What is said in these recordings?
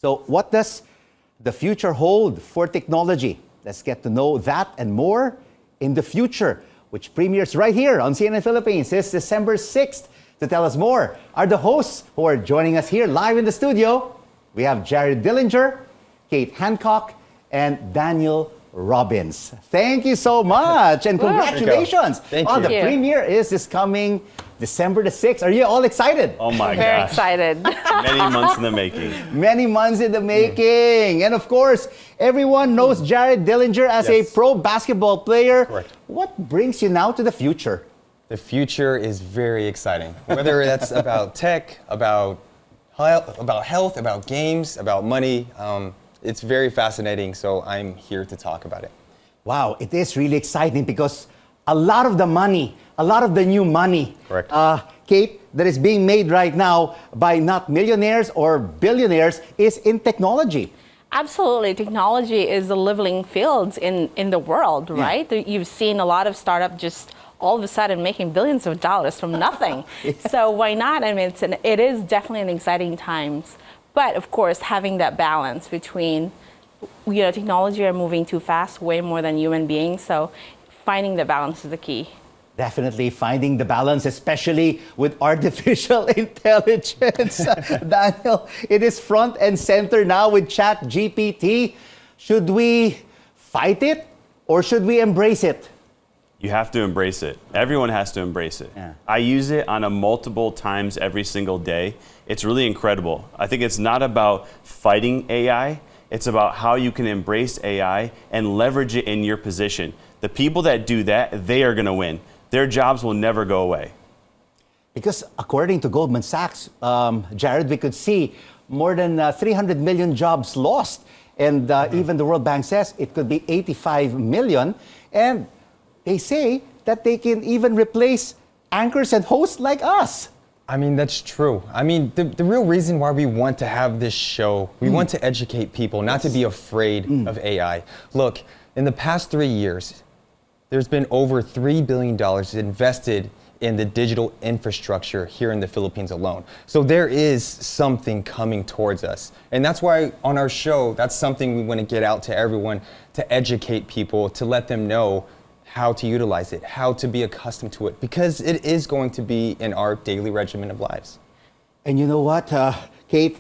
So what does the future hold for technology? Let's get to know that and more in The Future, which premieres right here on CNN Philippines this December 6th. To tell us more are the hosts who are joining us here live in the studio. We have Jared Dillinger, Kate Hancock, and Daniel Robbins. Thank you so much and congratulations. Thank you. The premiere is this coming December the 6th. Are you all excited? Oh my gosh. Very excited. Many months in the making. Many months in the making. And of course, everyone knows Jared Dillinger as a pro basketball player. Correct. What brings you now to the future? The future is very exciting. Whether that's about tech, about health, about games, about money, it's very fascinating, so I'm here to talk about it. Wow, it is really exciting because a lot of the money, a lot of the new money, Correct. Kate, that is being made right now by not millionaires or billionaires is in technology. Absolutely. Technology is the living field in the world, right? You've seen a lot of startups just all of a sudden making billions of dollars from nothing. So why not? I mean, it is definitely an exciting times. But of course, having that balance between, technology are moving too fast, way more than human beings. So finding the balance is the key. Definitely finding the balance, especially with artificial intelligence. Daniel, it is front and center now with ChatGPT. Should we fight it or should we embrace it? You have to embrace it. Everyone has to embrace it. Yeah. I use it on a multiple times every single day. It's really incredible. I think it's not about fighting AI. It's about how you can embrace AI and leverage it in your position. The people that do that, they are going to win. Their jobs will never go away. Because according to Goldman Sachs, Jared, we could see more than 300 million jobs lost. And even the World Bank says it could be 85 million. And they say that they can even replace anchors and hosts like us. I mean, that's true. I mean, the real reason why we want to have this show, we want to educate people, not to be afraid of AI. Look, in the past 3 years, there's been over $3 billion invested in the digital infrastructure here in the Philippines alone. So there is something coming towards us. And that's why on our show, that's something we want to get out to everyone, to educate people, to let them know how to utilize it, how to be accustomed to it, because it is going to be in our daily regimen of lives. And you know what, Kate,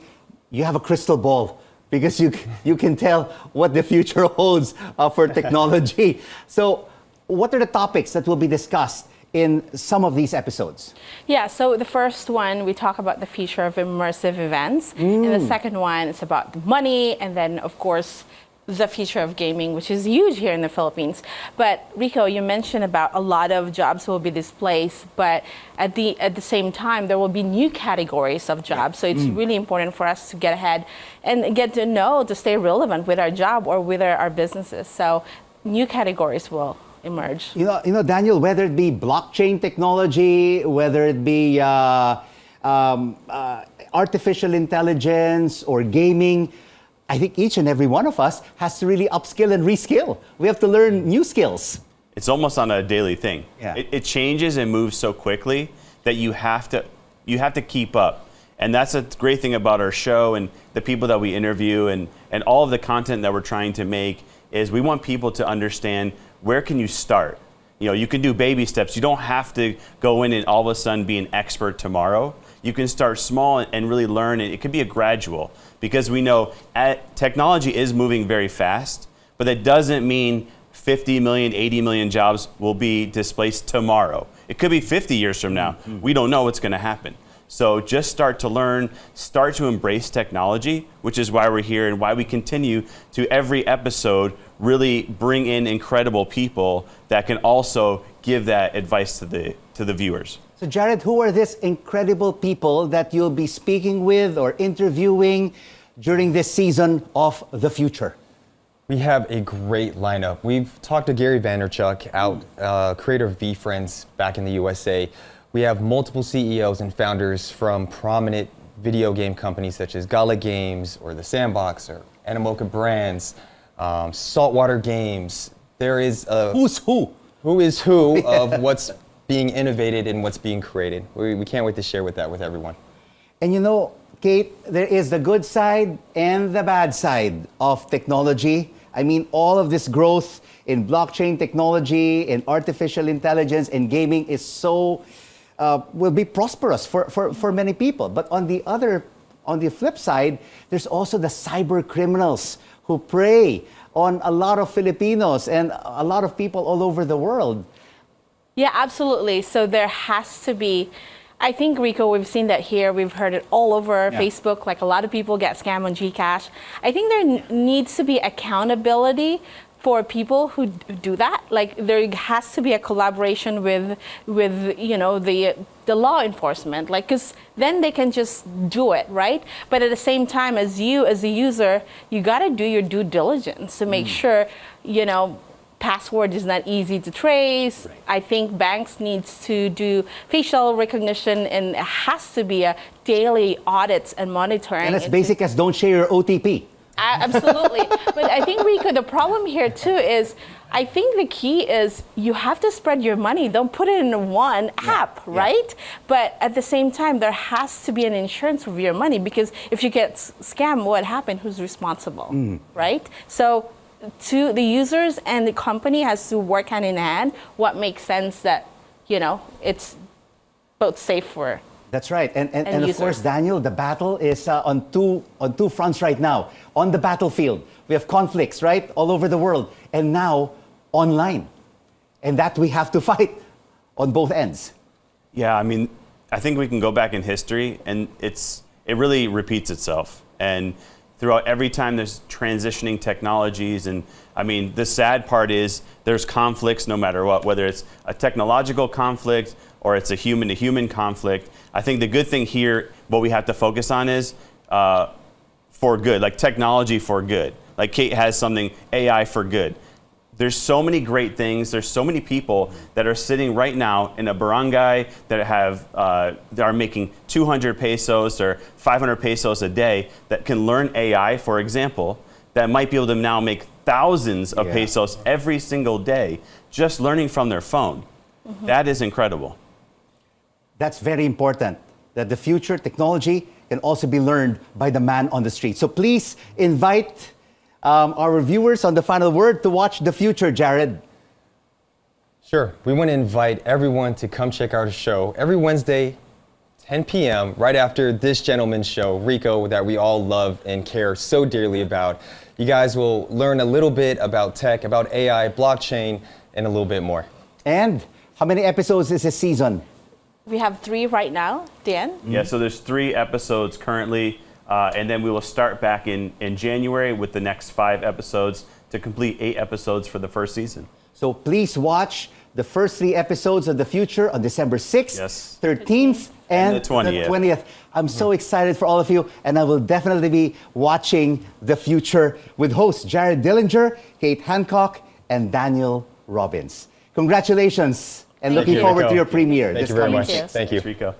you have a crystal ball because you can tell what the future holds for technology. So what are the topics that will be discussed in some of these episodes? Yeah, so the first one, we talk about the future of immersive events. And the second one is about money. And then, of course, the future of gaming, which is huge here in the Philippines. But Rico, you mentioned about a lot of jobs will be displaced, but at the same time, there will be new categories of jobs. So it's really important for us to get ahead and get to know, to stay relevant with our job or with our businesses. So new categories will emerge. You know, Daniel, whether it be blockchain technology, whether it be artificial intelligence or gaming, I think each and every one of us has to really upskill and reskill. We have to learn new skills. It's almost on a daily thing. Yeah. It changes and moves so quickly that you have to keep up. And that's a great thing about our show and the people that we interview and all of the content that we're trying to make is we want people to understand where can you start. You can do baby steps. You don't have to go in and all of a sudden be an expert tomorrow. You can start small and really learn, and it could be a gradual because we know technology is moving very fast, but that doesn't mean 50 million, 80 million jobs will be displaced tomorrow. It could be 50 years from now. We don't know what's going to happen. So just start to learn, start to embrace technology, which is why we're here and why we continue to every episode really bring in incredible people that can also give that advice to the viewers. So Jared, who are these incredible people that you'll be speaking with or interviewing during this season of The Future? We have a great lineup. We've talked to Gary Vaynerchuk, creator of VFriends back in the USA. We have multiple CEOs and founders from prominent video game companies such as Gala Games or The Sandbox or Animoca Brands, Saltwater Games. There is a Who's who? Who is who of what's being innovated and what's being created. We can't wait to share that with everyone. And Kate, there is the good side and the bad side of technology. I mean, all of this growth in blockchain technology, in artificial intelligence, and gaming is so, will be prosperous for many people. But on the flip side, there's also the cyber criminals who prey on a lot of Filipinos and a lot of people all over the world. Yeah, absolutely. So there has to be, I think, Rico, we've seen that here. We've heard it all over Facebook. Like, a lot of people get scammed on GCash. I think there needs to be accountability for people who do that. Like, there has to be a collaboration with the law enforcement. Like, because then they can just do it, right? But at the same time, as a user, you got to do your due diligence to make sure, password is not easy to trace. Right. I think banks needs to do facial recognition, and it has to be a daily audits and monitoring. And as basic as don't share your OTP. Absolutely. But I think, Rico, the problem here too is, I think the key is you have to spread your money. Don't put it in one app, right? But at the same time, there has to be an insurance of your money, because if you get scammed, what happened? Who's responsible, right? So to the users and the company has to work hand in hand. What makes sense that, it's both safe for. That's right. And of course, Daniel, the battle is on two fronts right now. On the battlefield, we have conflicts, right, all over the world. And now, online. And that we have to fight on both ends. Yeah, I mean, I think we can go back in history, and it really repeats itself. And throughout every time there's transitioning technologies, and I mean, the sad part is there's conflicts no matter what, whether it's a technological conflict or it's a human-to-human conflict. I think the good thing here, what we have to focus on is for good, like technology for good. Like Kate has something, AI for good. There's so many great things. There's so many people that are sitting right now in a barangay that are making 200 pesos or 500 pesos a day that can learn AI, for example, that might be able to now make thousands of pesos every single day just learning from their phone. That is incredible. That's very important, that the future technology can also be learned by the man on the street. So please invite our reviewers on The Final Word to watch The Future, Jared. Sure. We want to invite everyone to come check out our show every Wednesday, 10 p.m., right after this gentleman's show, Rico, that we all love and care so dearly about. You guys will learn a little bit about tech, about AI, blockchain, and a little bit more. And how many episodes is this season? We have 3 right now, Dan. Yeah, so there's 3 episodes currently. And then we will start back in January with the next 5 episodes to complete 8 episodes for the first season. So please watch the first 3 episodes of The Future on December 6th, 13th, and the 20th. I'm so excited for all of you, and I will definitely be watching The Future with hosts Jared Dillinger, Kate Hancock, and Daniel Robbins. Congratulations, and looking forward to your premiere. Thank you very much. Thanks, Rico.